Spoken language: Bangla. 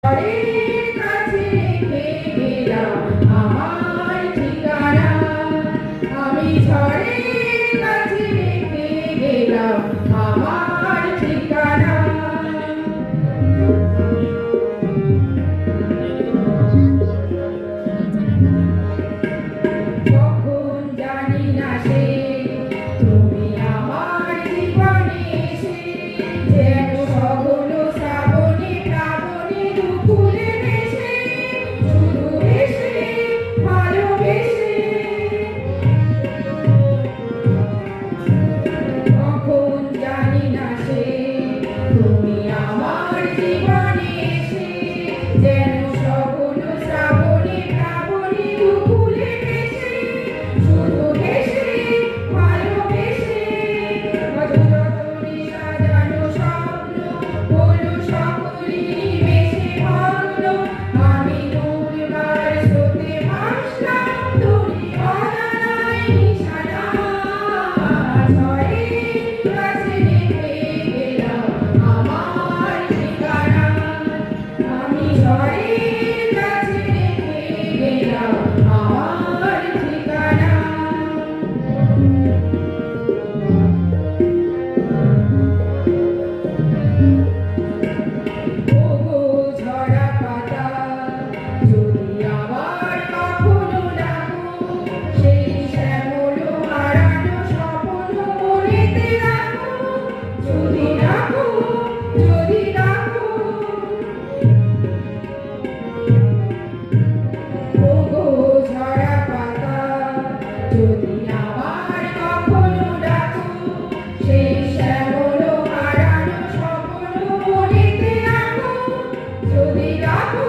কাছে রেখে গেলাম আমার ঠিকানা, আমি ঝড়ের কাছে রেখে গেলাম আমার ঠিকানা। কখন জানি না সে তুমি আমার জীবনে এসে যেন সগুণ শ্রাবণে প্লাবনে দুকুলে ভেসে, শুধু হেসে ভালোবেসে। কখন জানি না সে তুমি আমার জীবনে এসে যেন সগুণ শ্রাবণে প্লাবনে দুকুলে ভেসে, শুধু হেসে ভালোবেসে। কত যতনে সাজানো স্বপ্ন হলো সকলই নিমেষে ভগ্ন, আমি দুর্বার স্রোতে ভাসলাম তোরই অজানায় নিশানা। ঝড়ের কাছে রেখে গেলাম আমার ঠিকানা, আমি ঝড়ের কাছে রেখে গেলাম আমার ঠিকানা। ওগো ঝরা পাতা যদি আবার কখনো ডাকো, সেই শ্যামল হারানো স্বপ্ন মনেতে রাখো, যদি রাখো, যদি রাখো। ওগো ঝরা পাতা যদি আবার কখনো ডাকো, সেই শ্যামল হারানো স্বপ্ন মনেতে রাখো, যদি রাখো।